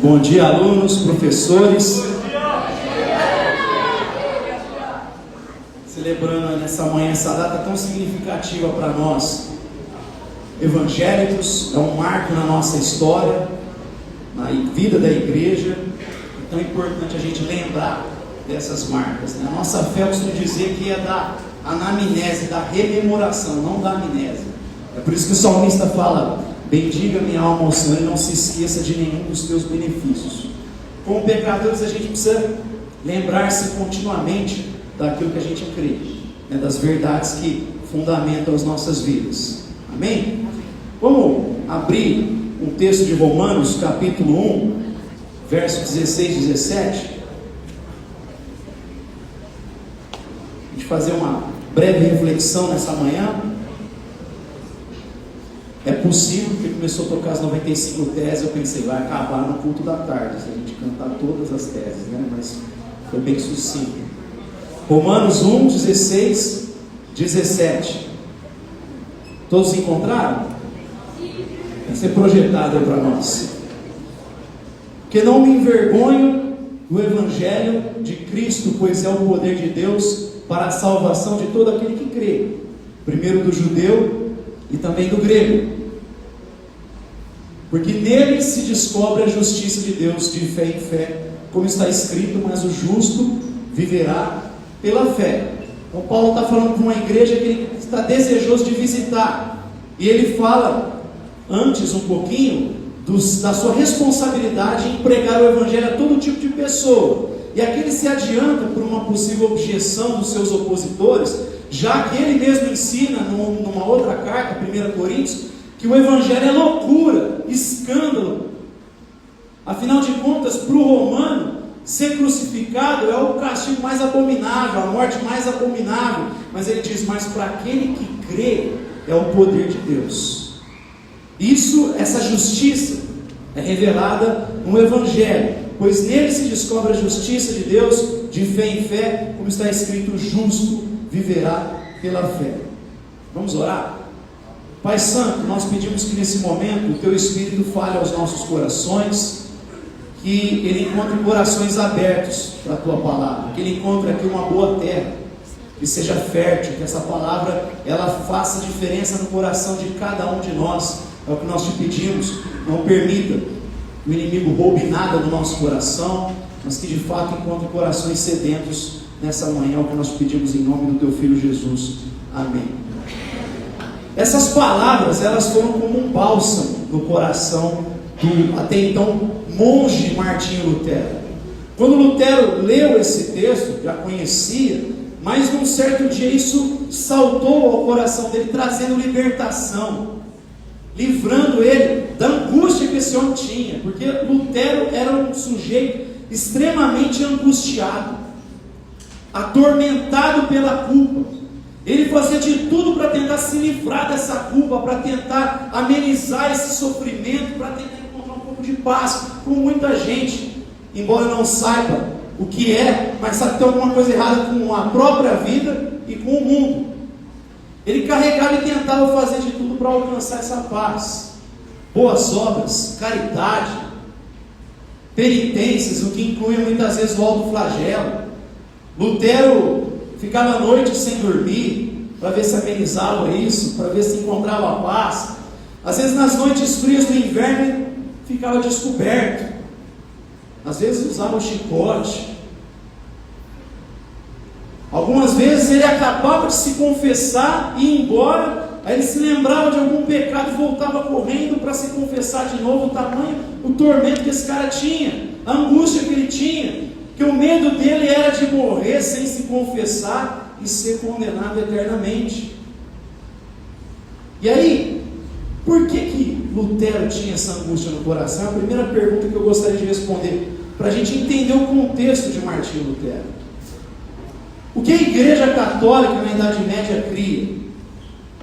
Bom dia, alunos, professores. Celebrando nessa manhã essa data tão significativa para nós, evangélicos, é um marco na nossa história, na vida da igreja. É tão importante a gente lembrar dessas marcas, né? A nossa fé, eu costumo dizer que é da anamnese, da rememoração, não da amnésia. É por isso que o salmista fala: bendiga minha alma ao Senhor e não se esqueça de nenhum dos teus benefícios. Como pecadores, a gente precisa lembrar-se continuamente daquilo que a gente crê, né, das verdades que fundamentam as nossas vidas. Amém? Vamos abrir um texto de Romanos, capítulo 1, versos 16 e 17. A gente fazer uma breve reflexão nessa manhã. É possível, porque começou a tocar as 95 teses, eu pensei, vai acabar no culto da tarde, se a gente cantar todas as teses, né? Mas foi bem sucinto. Romanos 1, 16, 17. Todos encontraram? Vai ser projetado aí para nós. Porque não me envergonho do Evangelho de Cristo, pois é o poder de Deus para a salvação de todo aquele que crê, primeiro do judeu e também do grego. Porque nele se descobre a justiça de Deus de fé em fé, como está escrito: mas o justo viverá pela fé. Então Paulo está falando de uma igreja que ele está desejoso de visitar, e ele fala antes um pouquinho da sua responsabilidade em pregar o Evangelho a todo tipo de pessoa. E aqui ele se adianta por uma possível objeção dos seus opositores, já que ele mesmo ensina numa outra carta, 1 Coríntios, que o Evangelho é loucura, escândalo. Afinal de contas, para o romano, ser crucificado é o castigo mais abominável, a morte mais abominável. Mas ele diz: mas para aquele que crê, é o poder de Deus. Essa justiça é revelada no Evangelho, pois nele se descobre a justiça de Deus de fé em fé, como está escrito: o justo viverá pela fé. Vamos orar? Pai Santo, nós pedimos que nesse momento o Teu Espírito fale aos nossos corações, que Ele encontre corações abertos para a Tua Palavra, que Ele encontre aqui uma boa terra, que seja fértil, que essa palavra ela faça diferença no coração de cada um de nós. É o que nós te pedimos. Não permita que o inimigo roube nada do nosso coração, mas que de fato encontre corações sedentos nessa manhã. É o que nós pedimos em nome do Teu Filho Jesus. Amém. Essas palavras, elas foram como um bálsamo no coração do até então monge Martinho Lutero. Quando Lutero leu esse texto, já conhecia, mas num certo dia isso saltou ao coração dele, trazendo libertação, livrando ele da angústia que esse homem tinha, porque Lutero era um sujeito extremamente angustiado, atormentado pela culpa. Ele fazia de tudo para tentar se livrar dessa culpa, para tentar amenizar esse sofrimento, para tentar encontrar um pouco de paz, como muita gente, embora não saiba o que é, mas sabe que tem alguma coisa errada com a própria vida e com o mundo. Ele carregava e tentava fazer de tudo para alcançar essa paz. Boas obras, caridade, penitências, o que inclui muitas vezes o autoflagelo. Lutero ficava a noite sem dormir, para ver se amenizava isso, para ver se encontrava paz. Às vezes nas noites frias do inverno ficava descoberto, às vezes usava o chicote. Algumas vezes ele acabava de se confessar e ir embora, aí ele se lembrava de algum pecado e voltava correndo para se confessar de novo. O tamanho, o tormento que esse cara tinha, a angústia que ele tinha, que o medo dele era de morrer sem se confessar e ser condenado eternamente. E aí, por que Lutero tinha essa angústia no coração? É a primeira pergunta que eu gostaria de responder, para a gente entender o contexto de Martinho Lutero. O que a Igreja Católica na Idade Média cria?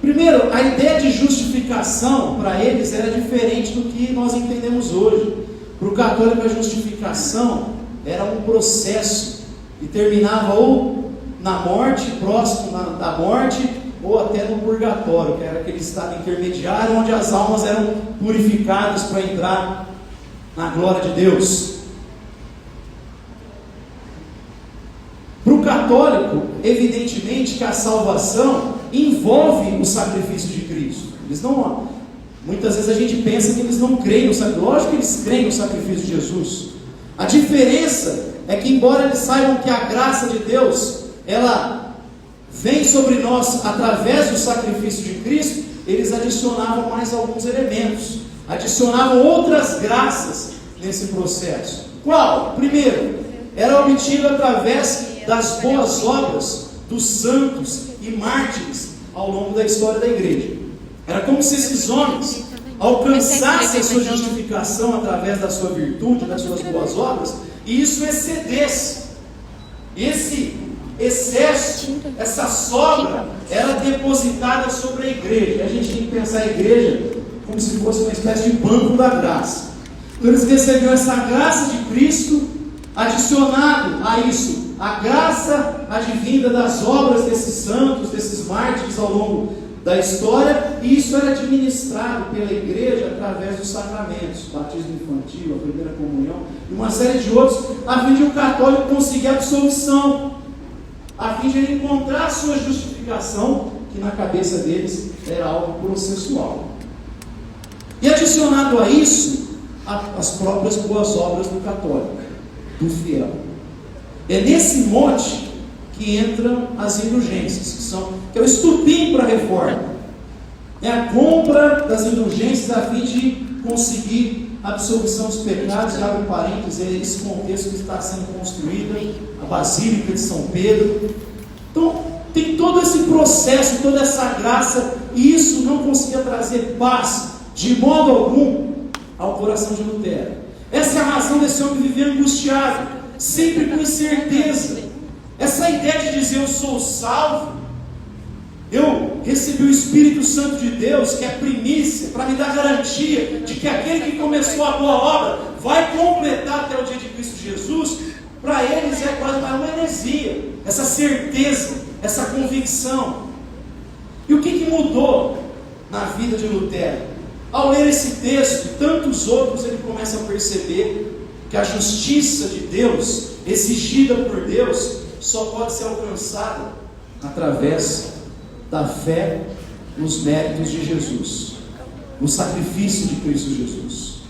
Primeiro, a ideia de justificação para eles era diferente do que nós entendemos hoje. Para o católico, a justificação era um processo que terminava ou na morte, próximo da morte, ou até no purgatório, que era aquele estado intermediário onde as almas eram purificadas para entrar na glória de Deus. Para o católico, evidentemente que a salvação envolve o sacrifício de Cristo. Muitas vezes a gente pensa que eles não creem no sacrifício. Lógico que eles creem no sacrifício de Jesus. A diferença é que, embora eles saibam que a graça de Deus, ela vem sobre nós através do sacrifício de Cristo, eles adicionavam mais alguns elementos, adicionavam outras graças nesse processo. Qual? Primeiro, era obtido através das boas obras dos santos e mártires ao longo da história da igreja. Era como se esses homens alcançassem a sua justificação através da sua virtude, das suas boas obras, e isso excedesse. Esse excesso, essa sobra, era depositada sobre a igreja. E a gente tem que pensar a igreja como se fosse uma espécie de banco da graça. Então eles receberam essa graça de Cristo, adicionado a isso a graça advinda das obras desses santos, desses mártires ao longo da história, e isso era administrado pela igreja através dos sacramentos, batismo infantil, a primeira comunhão, e uma série de outros, a fim de o católico conseguir a absolvição, a fim de ele encontrar a sua justificação, que na cabeça deles era algo processual. E adicionado a isso, as próprias boas obras do católico, do fiel. É nesse monte que entram as indulgências, que é o estupim para a reforma. É a compra das indulgências a fim de conseguir a absolvição dos pecados. E abre parênteses, é esse contexto que está sendo construída a Basílica de São Pedro. Então, tem todo esse processo, toda essa graça, e isso não conseguia trazer paz de modo algum ao coração de Lutero. Essa é a razão desse homem viver angustiado, sempre com incerteza. Essa ideia de dizer eu sou salvo, eu recebi o Espírito Santo de Deus, que é primícia, para me dar garantia de que aquele que começou a boa obra vai completar até o dia de Cristo Jesus. Para eles é quase uma heresia, essa certeza, essa convicção. E o que mudou na vida de Lutero? Ao ler esse texto e tantos outros, ele começa a perceber que a justiça de Deus, exigida por Deus, só pode ser alcançada através da fé nos méritos de Jesus, no sacrifício de Cristo Jesus.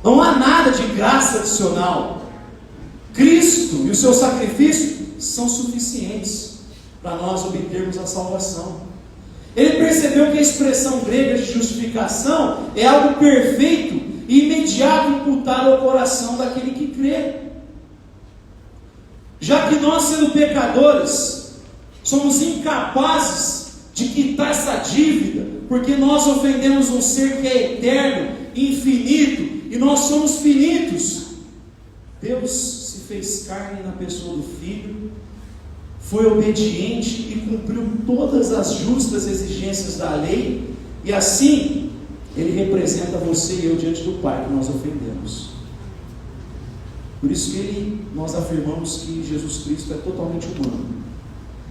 Não há nada de graça adicional. Cristo e o seu sacrifício são suficientes para nós obtermos a salvação. Ele percebeu que a expressão grega de justificação é algo perfeito e imediato imputado ao coração daquele que crê. Já que nós, sendo pecadores, somos incapazes de quitar essa dívida, porque nós ofendemos um ser que é eterno, infinito, e nós somos finitos, Deus se fez carne na pessoa do Filho, foi obediente e cumpriu todas as justas exigências da lei, e assim Ele representa você e eu diante do Pai que nós ofendemos. Por isso que nós afirmamos que Jesus Cristo é totalmente humano.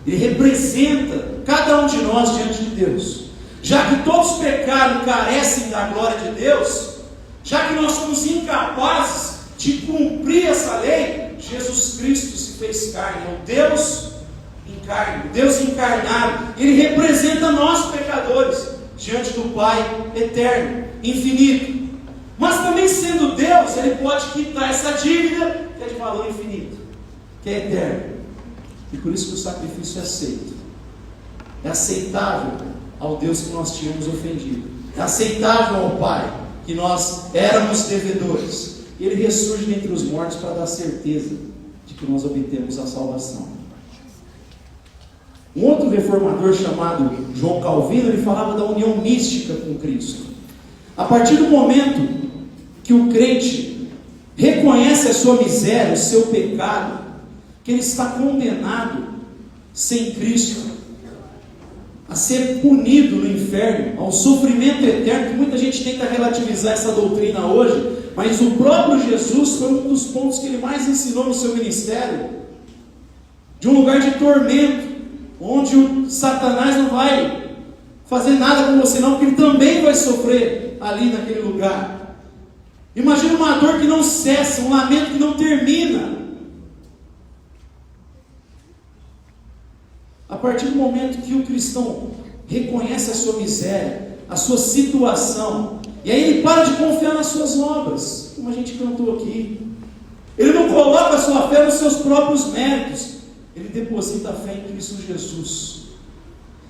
Ele representa cada um de nós diante de Deus. Já que todos pecaram e carecem da glória de Deus, já que nós somos incapazes de cumprir essa lei, Jesus Cristo se fez carne, é o Deus em carne, o Deus encarnado. Ele representa nós pecadores diante do Pai eterno, infinito. Mas também sendo Deus, Ele pode quitar essa dívida que é de valor infinito, que é eterno. E por isso que o sacrifício é aceito. É aceitável ao Deus que nós tínhamos ofendido. É aceitável ao Pai, que nós éramos devedores. E Ele ressurge dentre os mortos para dar certeza de que nós obtemos a salvação. Um outro reformador chamado João Calvino, ele falava da união mística com Cristo. A partir do momento que o crente reconhece a sua miséria, o seu pecado, que ele está condenado sem Cristo a ser punido no inferno, ao sofrimento eterno, que muita gente tenta relativizar essa doutrina hoje, mas o próprio Jesus foi um dos pontos que ele mais ensinou no seu ministério, de um lugar de tormento, onde o Satanás não vai fazer nada com você não, porque ele também vai sofrer ali naquele lugar. Imagina uma dor que não cessa, um lamento que não termina. A partir do momento que o cristão reconhece a sua miséria, a sua situação, e aí ele para de confiar nas suas obras, como a gente cantou aqui. Ele não coloca a sua fé nos seus próprios méritos, ele deposita a fé em Cristo Jesus.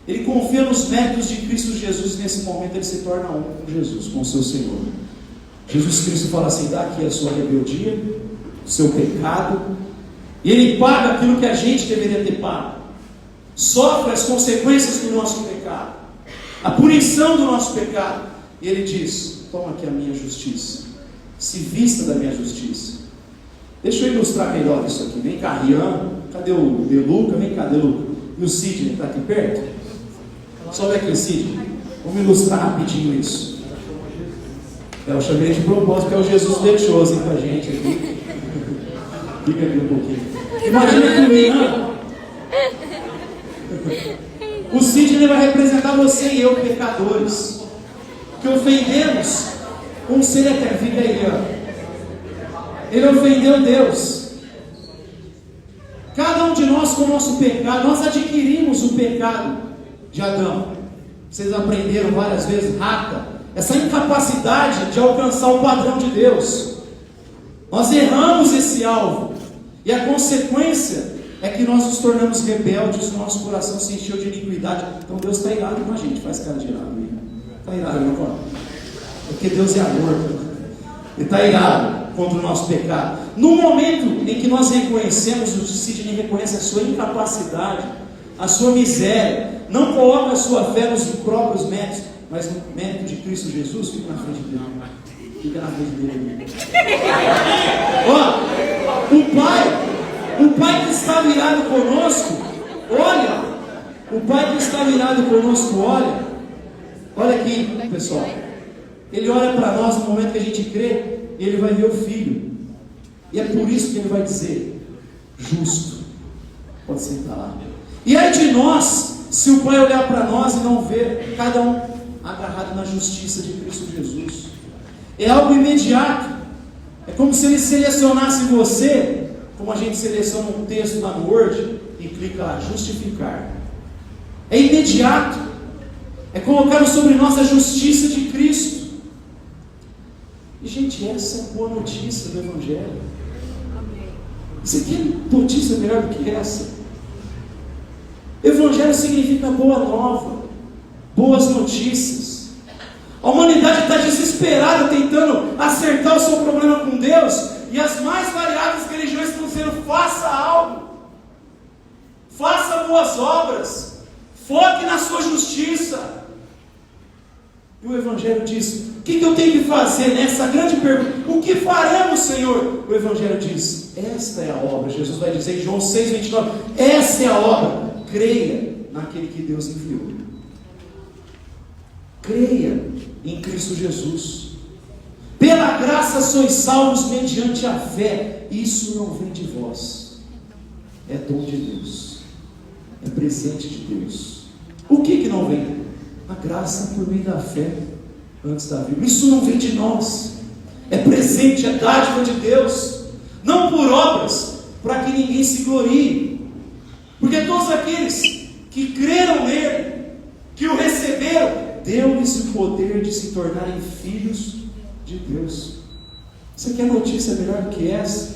Ele confia nos méritos de Cristo Jesus, e nesse momento ele se torna um com Jesus, com o seu Senhor. Jesus Cristo fala assim: dá aqui a sua rebeldia, o seu pecado, e ele paga aquilo que a gente deveria ter pago. Sofre as consequências do nosso pecado, a punição do nosso pecado, e ele diz: toma aqui a minha justiça, se vista da minha justiça. Deixa eu ilustrar melhor isso aqui. Vem cá, Rian, cadê o Deluca? Vem cá, Deluca. E o Sidney, está aqui perto? Sobe aqui o Sidney, vamos ilustrar rapidinho isso. Eu chamei de propósito, porque é o Jesus deixou com a gente aqui. Fica aqui um pouquinho. Imagina que o Rian, o Sidney vai representar você e eu, pecadores, que ofendemos um ser eterno. Fica aí, ó. Ele ofendeu Deus. Cada um de nós com o nosso pecado, nós adquirimos o pecado de Adão. Vocês aprenderam várias vezes, rata, essa incapacidade de alcançar o padrão de Deus. Nós erramos esse alvo, e a consequência é que nós nos tornamos rebeldes, o nosso coração se encheu de iniquidade. Então Deus está irado com a gente. Faz cara de irado aí. Está irado, meu irmão? Porque Deus é amor. Ele está irado contra o nosso pecado. No momento em que nós reconhecemos, o Sidney reconhece a sua incapacidade, a sua miséria, não coloca a sua fé nos próprios méritos, mas no mérito de Cristo Jesus. Fica na frente dele. Fica na frente dele. Ó, o Pai que está virado conosco, olha, o Pai que está virado conosco, olha aqui, pessoal, Ele olha para nós no momento que a gente crê, e Ele vai ver o Filho, e é por isso que Ele vai dizer, justo. Pode sentar lá. E aí de nós, se o Pai olhar para nós e não ver cada um agarrado na justiça de Cristo Jesus, é algo imediato. É como se Ele selecionasse você, como a gente seleciona um texto lá no Word e clica lá, justificar. É imediato. É colocar sobre nós a justiça de Cristo. E gente, essa é a boa notícia do Evangelho. Você quer notícia melhor do que essa? Evangelho significa boa nova, boas notícias. A humanidade está desesperada tentando acertar o seu problema com Deus, e as mais variadas religiões estão dizendo: faça algo, faça boas obras, foque na sua justiça. E o Evangelho diz: o que eu tenho que fazer nessa grande pergunta? O que faremos, Senhor? O Evangelho diz: esta é a obra. Jesus vai dizer em João 6,29: essa é a obra, creia naquele que Deus enviou. Creia em Cristo Jesus. Pela graça sois salvos mediante a fé. Isso não vem de vós, é dom de Deus, é presente de Deus. O que não vem? A graça por meio da fé, antes da vida. Isso não vem de nós, é presente, é dádiva de Deus, não por obras, para que ninguém se glorie, porque todos aqueles que creram nele, que o receberam, deu-lhes o poder de se tornarem filhos de Deus. Você quer notícia melhor do que essa?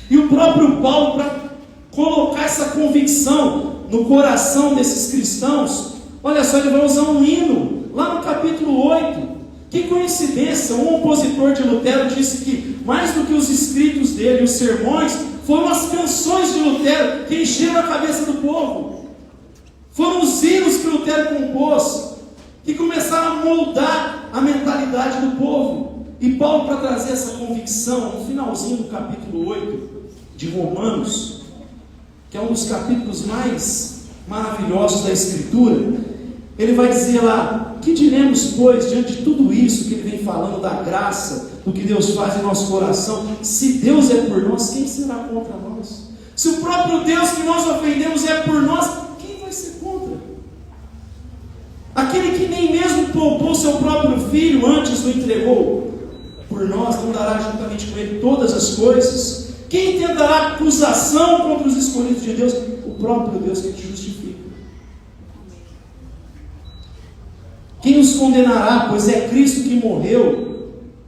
E o próprio Paulo, para colocar essa convicção no coração desses cristãos, olha só, ele vai usar um hino lá no capítulo 8. Que coincidência, um opositor de Lutero disse que mais do que os escritos dele, os sermões, foram as canções de Lutero que encheram a cabeça do povo. Foram os hinos que Lutero compôs, que começaram a moldar a mentalidade do povo. E Paulo, para trazer essa convicção, no finalzinho do capítulo 8 de Romanos, que é um dos capítulos mais maravilhosos da Escritura, ele vai dizer lá: que diremos, pois, diante de tudo isso que ele vem falando da graça, do que Deus faz em nosso coração? Se Deus é por nós, quem será contra nós? Se o próprio Deus que nós ofendemos é por nós, quem vai ser contra? Aquele que nem mesmo poupou seu próprio filho, antes o entregou por por nós, não dará juntamente com Ele todas as coisas? Quem tentará acusação contra os escolhidos de Deus? O próprio Deus que te justifica. Quem os condenará? Pois é Cristo que morreu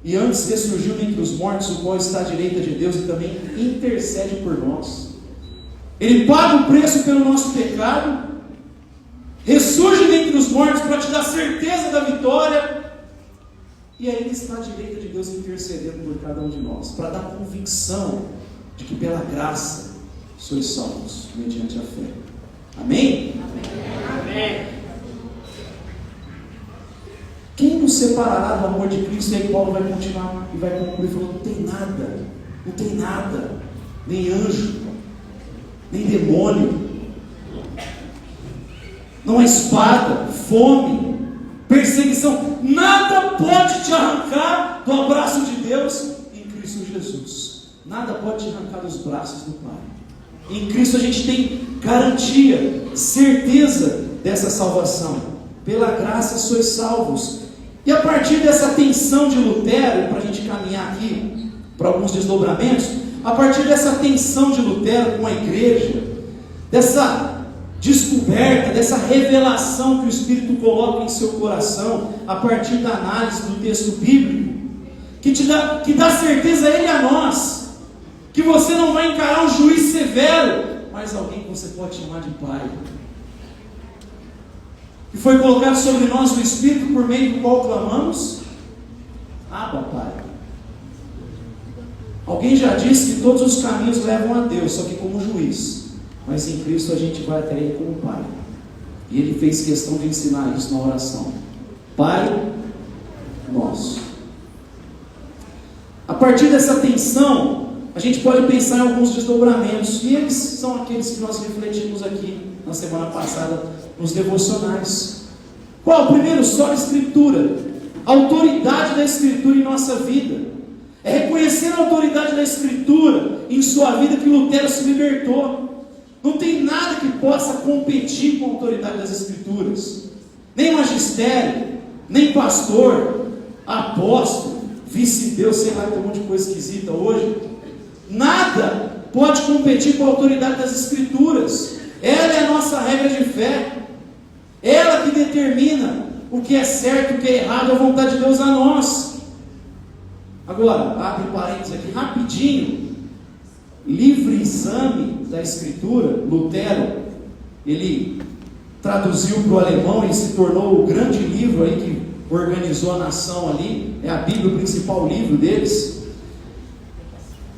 e antes ressurgiu dentre os mortos, o qual está à direita de Deus e também intercede por nós. Ele paga o preço pelo nosso pecado, ressurge dentre os mortos para te dar certeza da vitória, e aí Ele está à direita de Deus intercedendo por cada um de nós, para dar convicção de que pela graça sois salvos mediante a fé. Amém? Amém. Quem nos separará do amor de Cristo? E aí Paulo vai continuar e vai concluir falando: não tem nada, nem anjo, nem demônio, não há espada, fome, perseguição, nada pode te arrancar do abraço de Deus em Cristo Jesus. Nada pode te arrancar dos braços do Pai. Em Cristo a gente tem garantia, certeza dessa salvação. Pela graça sois salvos. E a partir dessa tensão de Lutero, para a gente caminhar aqui para alguns desdobramentos, a partir dessa tensão de Lutero com a igreja, dessa descoberta, dessa revelação que o Espírito coloca em seu coração, a partir da análise do texto bíblico, que dá certeza a ele e a nós, que você não vai encarar um juiz severo, mas alguém que você pode chamar de Pai, que foi colocado sobre nós o Espírito por meio do qual clamamos: Abba, Pai. Alguém já disse que todos os caminhos levam a Deus, só que como juiz, mas em Cristo a gente vai até Ele como Pai. E Ele fez questão de ensinar isso na oração: Pai nosso. A partir dessa tensão, a gente pode pensar em alguns desdobramentos, e eles são aqueles que nós refletimos aqui na semana passada nos devocionais. Qual? Primeiro, só a Escritura, a autoridade da Escritura em nossa vida. É reconhecer a autoridade da Escritura em sua vida que Lutero se libertou. Não tem nada que possa competir com a autoridade das Escrituras. Nem magistério, nem pastor, apóstolo, vice-deus, sei lá, tem um monte de coisa esquisita hoje. Nada pode competir com a autoridade das Escrituras. Ela é a nossa regra de fé. Ela que determina o que é certo, o que é errado, a vontade de Deus a nós. Agora, abre parênteses aqui rapidinho. Livre exame da Escritura. Lutero, ele traduziu para o alemão e se tornou o grande livro aí que organizou a nação ali. É a Bíblia, o principal livro deles.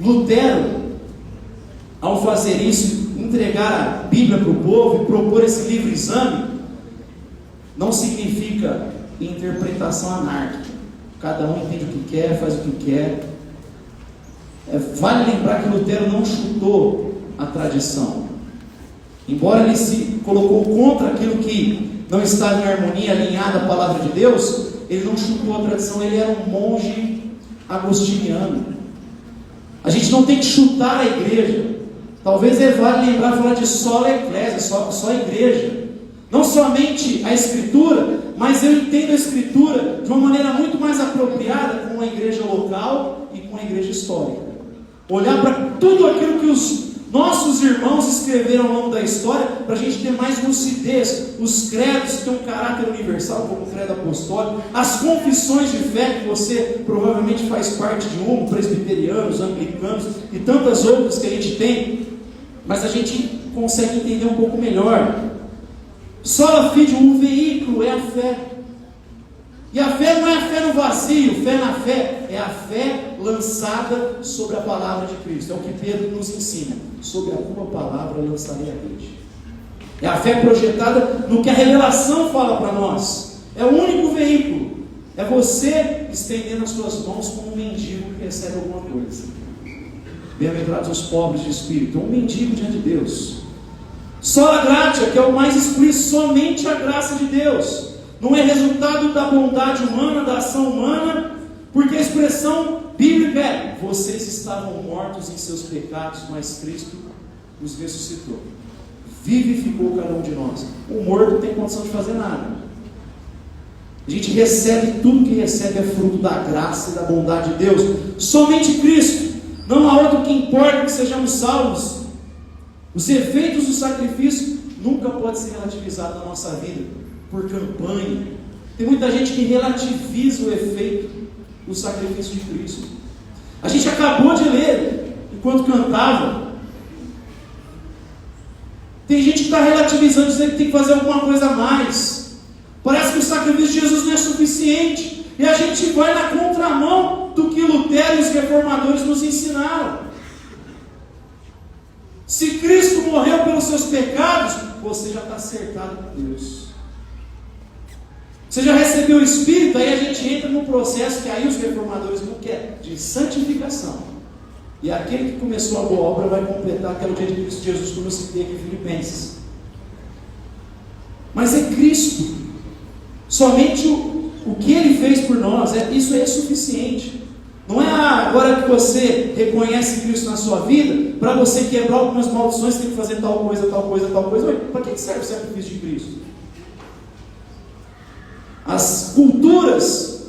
Lutero, ao fazer isso, entregar a Bíblia para o povo e propor esse livre exame, não significa interpretação anárquica. Cada um entende o que quer, faz o que quer. Vale lembrar que Lutero não chutou a tradição. Embora ele se colocou contra aquilo que não estava em harmonia, alinhada à palavra de Deus, ele não chutou a tradição, ele era um monge agostiniano. A gente não tem que chutar a igreja. Talvez vale lembrar, falar de sola eclésia, só a igreja. Não somente a Escritura, mas eu entendo a Escritura de uma maneira muito mais apropriada com a igreja local e com a igreja histórica. Olhar para tudo aquilo que os nossos irmãos escreveram ao longo da história, para a gente ter mais lucidez. Os credos que têm um caráter universal, como o credo apostólico, as confissões de fé, que você provavelmente faz parte de um, presbiterianos, anglicanos e tantas outras que a gente tem, mas a gente consegue entender um pouco melhor. Sola fide, um veículo é a fé. E a fé não é a fé no vazio, fé na fé, é a fé lançada sobre a palavra de Cristo. É o que Pedro nos ensina: sobre a tua palavra lançarei a rede. É a fé projetada no que a revelação fala para nós. É o único veículo. É você estendendo as suas mãos como um mendigo que recebe alguma coisa. Bem-aventurados os pobres de espírito, um mendigo diante de Deus. Sola gratia, que é o mais explícito, somente a graça de Deus. Não é resultado da bondade humana, da ação humana, porque a expressão bíblica é: vocês estavam mortos em seus pecados, mas Cristo os ressuscitou. Vivificou cada um de nós. O morto não tem condição de fazer nada. A gente recebe, tudo que recebe é fruto da graça e da bondade de Deus. Somente Cristo, não há outro que importa que sejamos salvos. Os efeitos do sacrifício nunca podem ser relativizados na nossa vida por campanha. Tem muita gente que relativiza o efeito do sacrifício de Cristo. A gente acabou de ler enquanto cantava. Tem gente que está relativizando, dizendo que tem que fazer alguma coisa a mais. Parece que o sacrifício de Jesus não é suficiente. E a gente vai na contramão do que Lutero e os reformadores nos ensinaram. Se Cristo morreu pelos seus pecados, você já está cercado por Deus. Você já recebeu o Espírito, aí a gente entra num processo que aí os reformadores não querem, de santificação. E aquele que começou a boa obra vai completar aquele dia de Cristo Jesus, como eu citei aqui em Filipenses. Mas é Cristo. Somente o que Ele fez por nós, isso é suficiente. Não é agora que você reconhece Cristo na sua vida, para você quebrar algumas maldições, tem que fazer tal coisa, tal coisa, tal coisa. Para que serve o sacrifício de Cristo? As culturas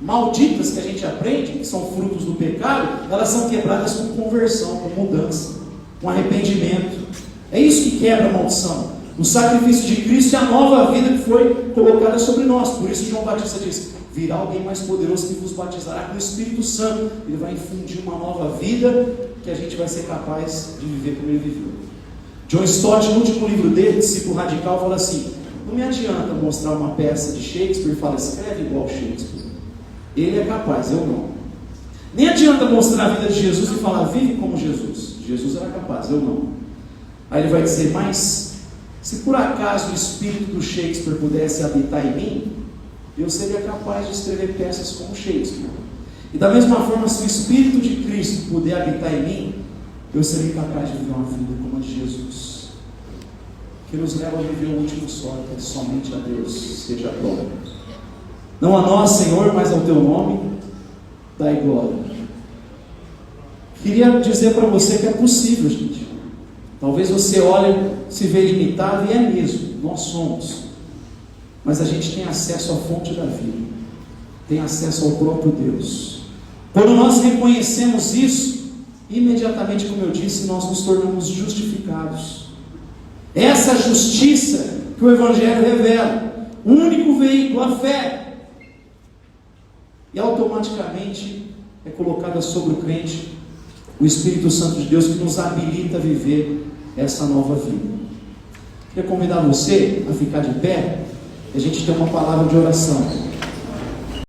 malditas que a gente aprende, que são frutos do pecado, elas são quebradas com conversão, com mudança, com arrependimento. É isso que quebra a maldição. O sacrifício de Cristo é a nova vida que foi colocada sobre nós. Por isso João Batista diz: virá alguém mais poderoso que vos batizará com o Espírito Santo. Ele vai infundir uma nova vida que a gente vai ser capaz de viver como ele viveu. John Stott, no último livro dele, Discípulo Radical, fala assim: não me adianta mostrar uma peça de Shakespeare e falar, escreve igual Shakespeare. Ele é capaz, eu não. Nem adianta mostrar a vida de Jesus e falar, vive como Jesus. Jesus era capaz, eu não. Aí ele vai dizer, mas se por acaso o espírito do Shakespeare pudesse habitar em mim, eu seria capaz de escrever peças como Shakespeare. E da mesma forma, se o Espírito de Cristo puder habitar em mim, eu serei capaz de viver uma vida como a de Jesus, que nos leva a viver o último solo, que é somente a Deus seja a glória. Não a nós, Senhor, mas ao Teu nome, dai glória. Queria dizer para você que é possível, gente. Talvez você olhe, se vê limitado, e é mesmo, nós somos. Mas a gente tem acesso à fonte da vida, tem acesso ao próprio Deus. Quando nós reconhecemos isso, imediatamente, como eu disse, nós nos tornamos justificados. Essa justiça que o Evangelho revela, o único veículo, a fé, e automaticamente é colocada sobre o crente o Espírito Santo de Deus, que nos habilita a viver essa nova vida. Queria convidar você a ficar de pé, e a gente tem uma palavra de oração.